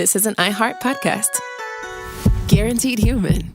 this is an iHeart podcast. Guaranteed human.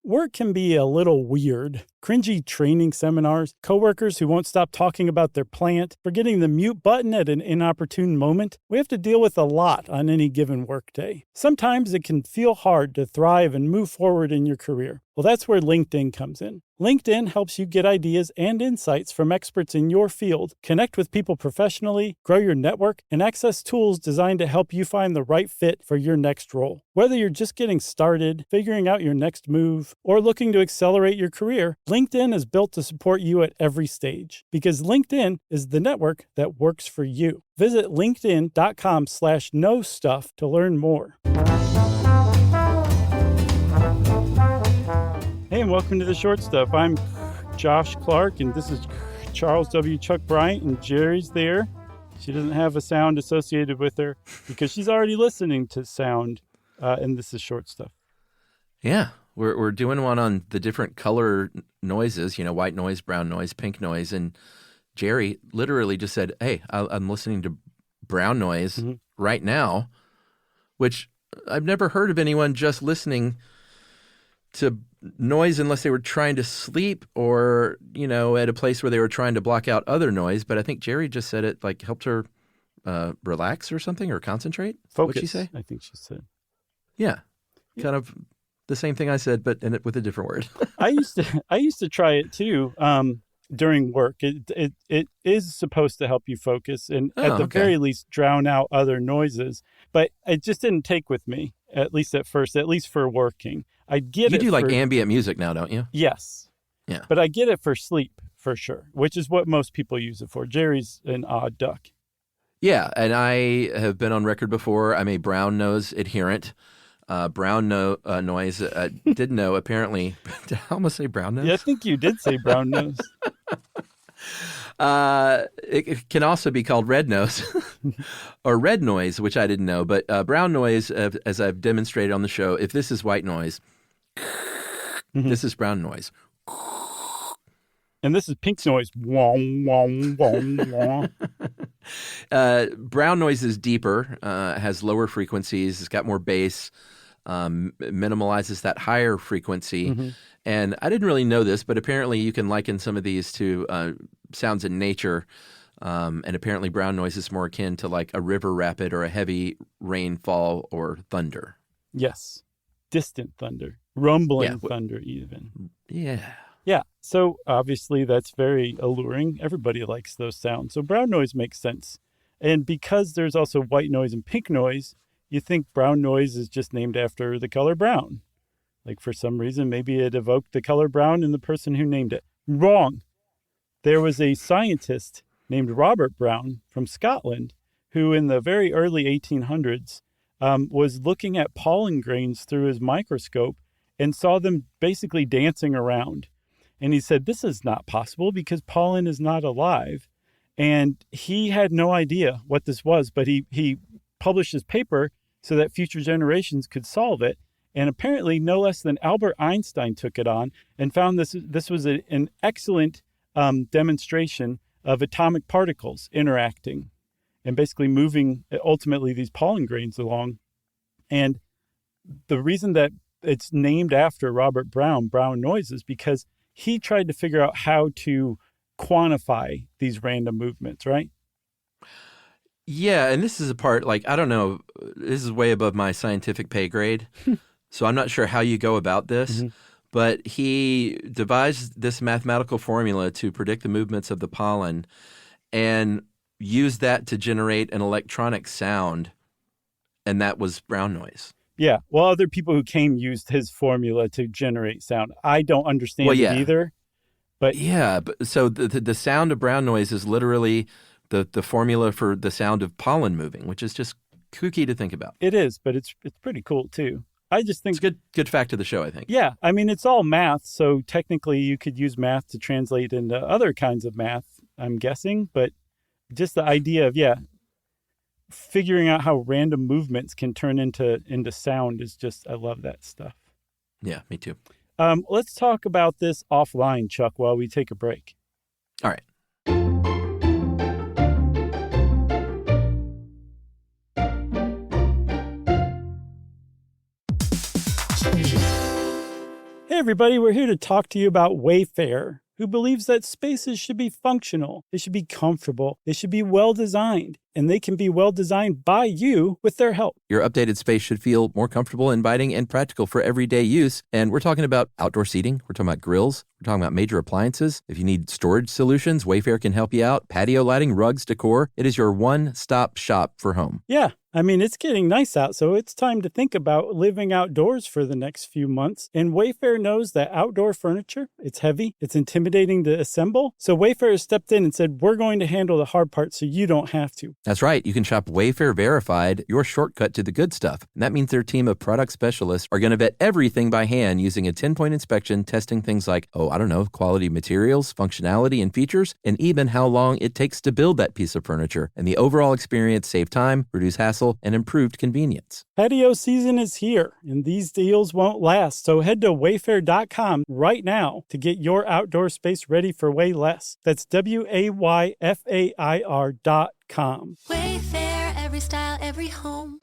Work can be a little weird. Cringy training seminars, coworkers who won't stop talking about their plant, forgetting the mute button at an inopportune moment. We have to deal with a lot on any given workday. Sometimes it can feel hard to thrive and move forward in your career. Well, that's where LinkedIn comes in. LinkedIn helps you get ideas and insights from experts in your field, connect with people professionally, grow your network, and access tools designed to help you find the right fit for your next role. Whether you're just getting started, figuring out your next move, or looking to accelerate your career, LinkedIn is built to support you at every stage because LinkedIn is the network that works for you. Visit linkedin.com/knowstuff to learn more. Hey, and welcome to The Short Stuff. I'm Josh Clark, and this is Charles W. Chuck Bryant, and Jerry's there. She doesn't have a sound associated with her because she's already listening to sound, and this is Short Stuff. Yeah, we're doing one on the different color noises, white noise, brown noise, pink noise, and Jerry literally just said, hey, I'm listening to brown noise right now, which I've never heard of anyone just listening to noise unless they were trying to sleep or, at a place where they were trying to block out other noise. But I think Jerry just said it helped her relax or something or concentrate. Focus, what'd she say? I think she said. Yeah, kind of the same thing I said, but with a different word. I used to try it too during work. It is supposed to help you focus and at the very least drown out other noises. But it just didn't take with me, at least at first, at least for working. I get it. You do like ambient music now, don't you? Yes. Yeah. But I get it for sleep, for sure, which is what most people use it for. Jerry's an odd duck. Yeah, and I have been on record before. I'm a brown nose adherent. Brown noise. Didn't know, apparently. Did I almost say brown nose? Yeah, I think you did say brown nose. It can also be called red nose or red noise, which I didn't know. But brown noise, as I've demonstrated on the show, if this is white noise, this is brown noise. And this is pink noise. Wah, wah, wah, wah. Brown noise is deeper, has lower frequencies, it's got more bass, minimalizes that higher frequency. And I didn't really know this, but apparently you can liken some of these to sounds in nature. And apparently brown noise is more akin to like a river rapid or a heavy rainfall or thunder. Yes. Distant thunder. Rumbling thunder even. Yeah. Yeah. So obviously that's very alluring. Everybody likes those sounds. So brown noise makes sense. And because there's also white noise and pink noise, you think brown noise is just named after the color brown. Like for some reason, maybe it evoked the color brown in the person who named it. Wrong. There was a scientist named Robert Brown from Scotland who in the very early 1800s was looking at pollen grains through his microscope and saw them basically dancing around. And he said, this is not possible because pollen is not alive. And he had no idea what this was, but he published his paper so that future generations could solve it. And apparently no less than Albert Einstein took it on and found this was an excellent demonstration of atomic particles interacting and basically moving ultimately these pollen grains along. And the reason that it's named after Robert Brown, brown noise, is because he tried to figure out how to quantify these random movements, right? Yeah, and this is a part, I don't know, this is way above my scientific pay grade, so I'm not sure how you go about this, but he devised this mathematical formula to predict the movements of the pollen and used that to generate an electronic sound, and that was brown noise. Yeah, well, other people who came used his formula to generate sound. I don't understand it either. But yeah, so the sound of brown noise is literally the formula for the sound of pollen moving, which is just kooky to think about. It is, but it's pretty cool too. I just think it's good fact of the show, I think. Yeah, I mean it's all math, so technically you could use math to translate into other kinds of math, I'm guessing, but just the idea of figuring out how random movements can turn into sound is just, I love that stuff. Yeah, me too. Let's talk about this offline, Chuck, while we take a break. All right. everybody, we're here to talk to you about Wayfair, who believes that spaces should be functional, they should be comfortable, they should be well-designed, and they can be well-designed by you with their help. Your updated space should feel more comfortable, inviting, and practical for everyday use. And we're talking about outdoor seating. We're talking about grills. We're talking about major appliances. If you need storage solutions, Wayfair can help you out. Patio lighting, rugs, decor. It is your one-stop shop for home. Yeah. I mean, it's getting nice out, so it's time to think about living outdoors for the next few months. And Wayfair knows that outdoor furniture, it's heavy, it's intimidating to assemble. So Wayfair has stepped in and said, we're going to handle the hard part so you don't have to. That's right. You can shop Wayfair Verified, your shortcut to the good stuff. And that means their team of product specialists are going to vet everything by hand using a 10-point inspection, testing things like, quality materials, functionality, and features, and even how long it takes to build that piece of furniture. And the overall experience save time, reduce hassle, and improved convenience. Patio season is here, and these deals won't last. So head to wayfair.com right now to get your outdoor space ready for way less. That's WAYFAIR.com. Wayfair, every style, every home.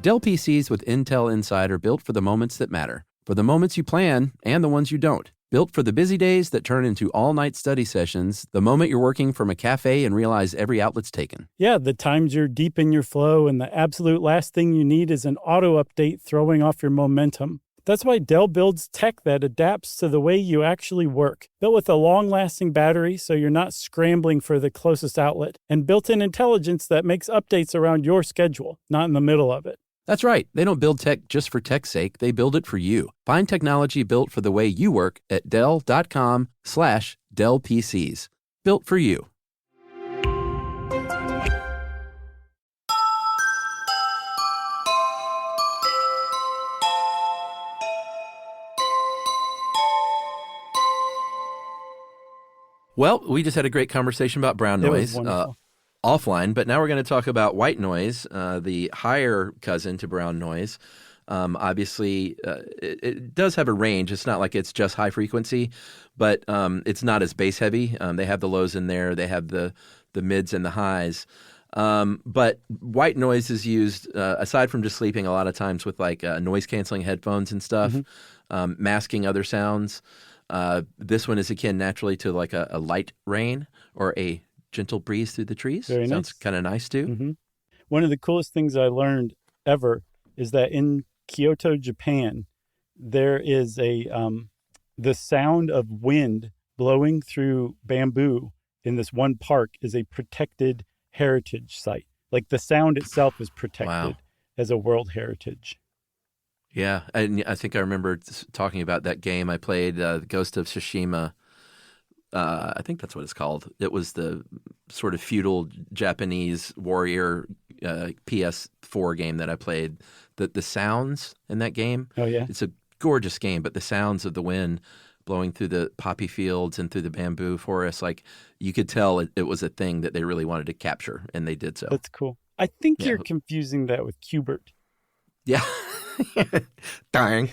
Dell PCs with Intel Inside are built for the moments that matter, for the moments you plan and the ones you don't. Built for the busy days that turn into all-night study sessions, the moment you're working from a cafe and realize every outlet's taken. Yeah, the times you're deep in your flow and the absolute last thing you need is an auto update throwing off your momentum. That's why Dell builds tech that adapts to the way you actually work. Built with a long-lasting battery so you're not scrambling for the closest outlet, and built-in intelligence that makes updates around your schedule, not in the middle of it. That's right. They don't build tech just for tech's sake. They build it for you. Find technology built for the way you work at Dell.com/Dell PCs. Built for you. Well, we just had a great conversation about brown noise. It was wonderful. Offline, but now we're going to talk about white noise, the higher cousin to brown noise. Obviously, it does have a range. It's not like it's just high frequency, but it's not as bass heavy. They have the lows in there. They have the mids and the highs. But white noise is used, aside from just sleeping, a lot of times with like noise-canceling headphones and stuff, masking other sounds. This one is akin naturally to like a light rain or a gentle breeze through the trees. Very Sounds nice. kind of nice too. Mm-hmm. One of the coolest things I learned ever is that in Kyoto, Japan, there is the sound of wind blowing through bamboo in this one park is a protected heritage site. Like the sound itself is protected as a world heritage. Yeah, and I think I remember talking about that game I played, Ghost of Tsushima. I think that's what it's called. It was the sort of feudal Japanese warrior PS4 game that I played. The sounds in that game, it's a gorgeous game, but the sounds of the wind blowing through the poppy fields and through the bamboo forest, like you could tell it was a thing that they really wanted to capture, and they did so. That's cool. I think you're confusing that with Qbert. Yeah. Dying.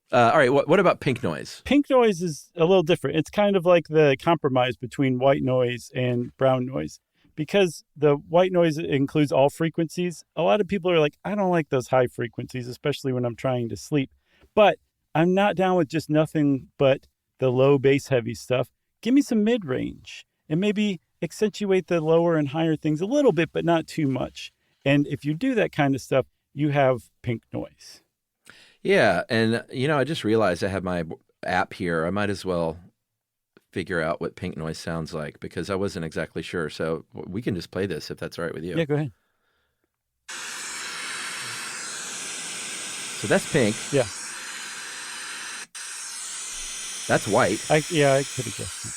All right, what about pink noise? Pink noise is a little different. It's kind of like the compromise between white noise and brown noise. Because the white noise includes all frequencies, a lot of people are like, I don't like those high frequencies, especially when I'm trying to sleep. But I'm not down with just nothing but the low bass heavy stuff. Give me some mid-range and maybe accentuate the lower and higher things a little bit, but not too much. And if you do that kind of stuff, you have pink noise. Yeah, and I just realized I have my app here. I might as well figure out what pink noise sounds like because I wasn't exactly sure. So we can just play this if that's all right with you. Yeah, go ahead. So that's pink. Yeah. That's white. I could have guessed that.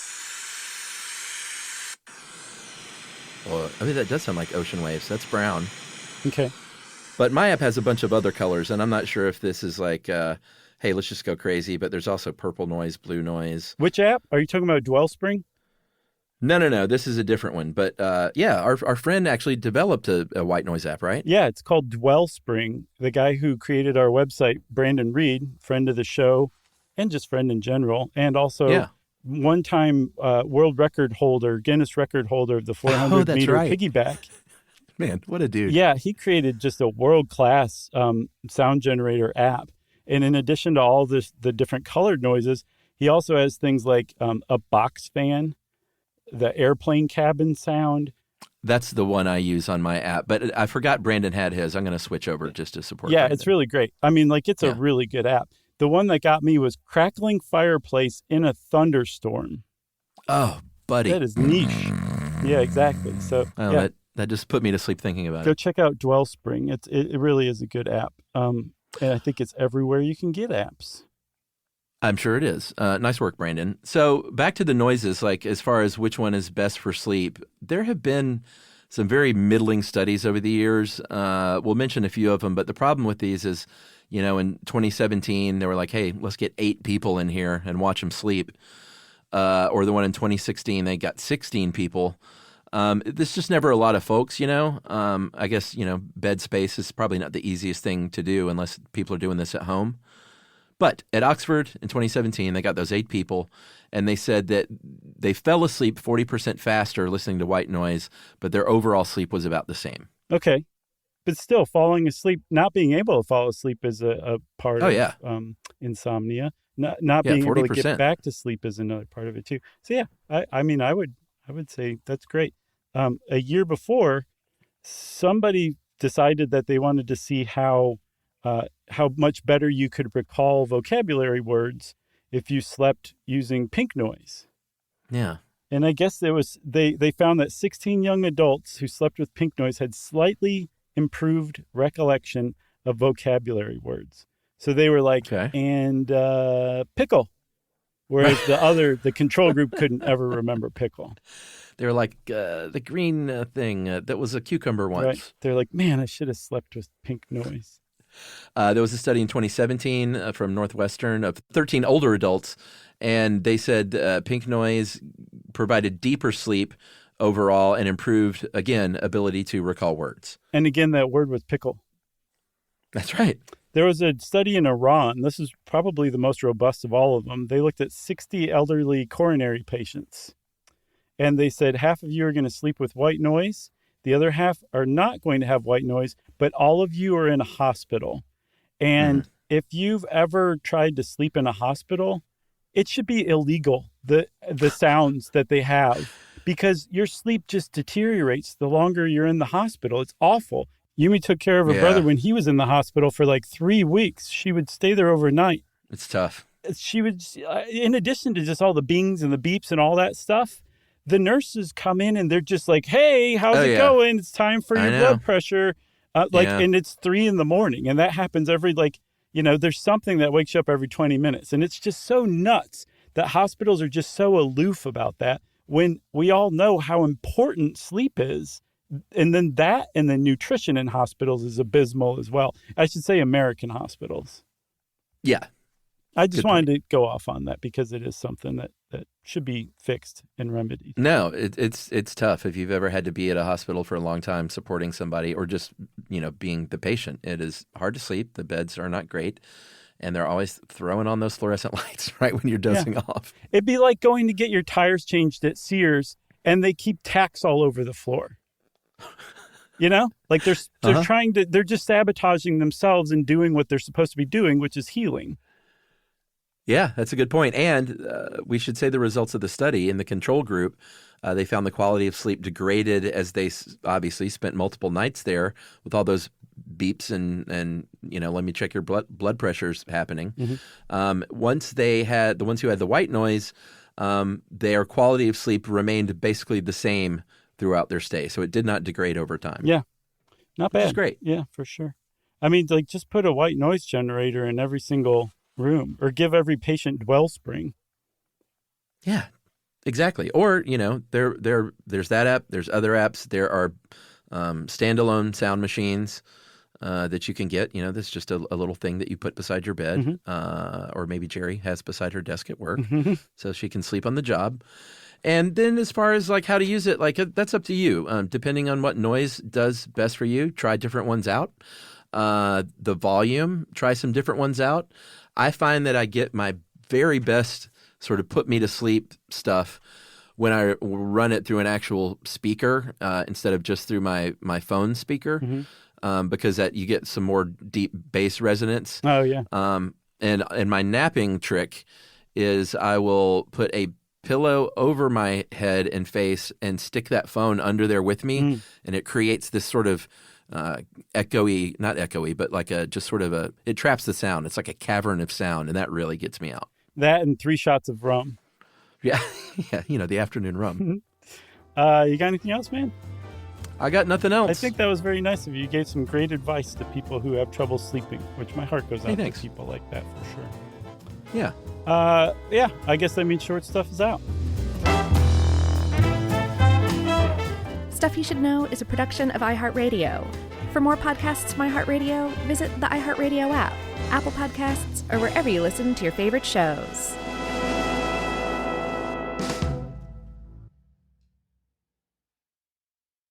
Well, I mean, that does sound like ocean waves. That's brown. Okay. But my app has a bunch of other colors, and I'm not sure if this is like, hey, let's just go crazy. But there's also purple noise, blue noise. Which app? Are you talking about Dwellspring? No. This is a different one. But our friend actually developed a white noise app, right? Yeah, it's called Dwellspring. The guy who created our website, Brandon Reed, friend of the show, and just friend in general, and also one-time world record holder, Guinness record holder of the 400-meter piggyback. Man, what a dude. Yeah, he created just a world-class sound generator app. And in addition to all the different colored noises, he also has things like a box fan, the airplane cabin sound. That's the one I use on my app. But I forgot Brandon had his. I'm going to switch over just to support Yeah, Brandon. it's really great. I mean, like, it's a really good app. The one that got me was crackling fireplace in a thunderstorm. Oh, buddy. That is niche. Yeah, exactly. So that just put me to sleep thinking about go it. check out Dwellspring. It really is a good app. And I think it's everywhere you can get apps. I'm sure it is. Nice work, Brandon. So back to the noises, like as far as which one is best for sleep, there have been some very middling studies over the years. We'll mention a few of them, but the problem with these is, in 2017, they were like, hey, let's get 8 people in here and watch them sleep. Or the one in 2016, they got 16 people. There's just never a lot of folks, I guess, bed space is probably not the easiest thing to do unless people are doing this at home. But at Oxford in 2017, they got those 8 people, and they said that they fell asleep 40% faster listening to white noise, but their overall sleep was about the same. Okay. But still, falling asleep, not being able to fall asleep is a part of insomnia. Not being able to 40%. get back to sleep is another part of it too. So yeah, I mean, I would say that's great. A year before, somebody decided that they wanted to see how much better you could recall vocabulary words if you slept using pink noise. Yeah. And I guess they found that 16 young adults who slept with pink noise had slightly improved recollection of vocabulary words. So they were like, and pickle. Whereas the control group couldn't ever remember pickle. They were like, the green thing that was a cucumber once. Right. They're like, man, I should have slept with pink noise. There was a study in 2017 from Northwestern of 13 older adults, and they said pink noise provided deeper sleep overall and improved, again, ability to recall words. And again, that word was pickle. That's right. There was a study in Iran. This is probably the most robust of all of them. They looked at 60 elderly coronary patients, and they said half of you are going to sleep with white noise. The other half are not going to have white noise, but all of you are in a hospital. And if you've ever tried to sleep in a hospital, it should be illegal, the sounds that they have, because your sleep just deteriorates the longer you're in the hospital. It's awful. Yumi took care of her brother when he was in the hospital for like 3 weeks. She would stay there overnight. It's tough. She would, in addition to just all the bings and the beeps and all that stuff, the nurses come in and they're just like, hey, how's it going? It's time for your blood pressure. And it's 3 a.m. And that happens every, there's something that wakes you up every 20 minutes. And it's just so nuts that hospitals are just so aloof about that when we all know how important sleep is. And then nutrition in hospitals is abysmal as well. I should say American hospitals. Yeah. I just wanted to go off on that because it is something that should be fixed and remedied. No, it's tough if you've ever had to be at a hospital for a long time supporting somebody or just, being the patient. It is hard to sleep. The beds are not great. And they're always throwing on those fluorescent lights right when you're dozing off. It'd be like going to get your tires changed at Sears and they keep tacks all over the floor. Like they're trying to, they're just sabotaging themselves and doing what they're supposed to be doing, which is healing. Yeah, that's a good point. And we should say the results of the study in the control group, they found the quality of sleep degraded as they obviously spent multiple nights there with all those beeps and let me check your blood pressures happening. Mm-hmm. Once they had, the ones who had the white noise, their quality of sleep remained basically the same throughout their stay. So it did not degrade over time. Yeah. Not bad. Which is great. Yeah, for sure. I mean, just put a white noise generator in every single room or give every patient Dwellspring. Yeah, exactly. Or, there's that app. There's other apps. There are standalone sound machines that you can get. That's just a little thing that you put beside your bed. Mm-hmm. Or maybe Jerry has beside her desk at work so she can sleep on the job. And then as far as how to use it, that's up to you. Depending on what noise does best for you, try different ones out. The volume, try some different ones out. I find that I get my very best sort of put me to sleep stuff when I run it through an actual speaker instead of just through my phone speaker, because you get some more deep bass resonance. Oh, yeah. And my napping trick is I will put a pillow over my head and face and stick that phone under there with me, and it creates this sort of echoey, not echoey, but like just sort of it traps the sound. It's like a cavern of sound, and that really gets me out. That and 3 shots of rum. Yeah, yeah, the afternoon rum. You got anything else, man? I got nothing else. I think that was very nice of you. You gave some great advice to people who have trouble sleeping, which my heart goes out to people like that for sure. Yeah. Yeah, I guess that means Short Stuff is out. Stuff You Should Know is a production of iHeartRadio. For more podcasts from iHeartRadio, visit the iHeartRadio app, Apple Podcasts, or wherever you listen to your favorite shows.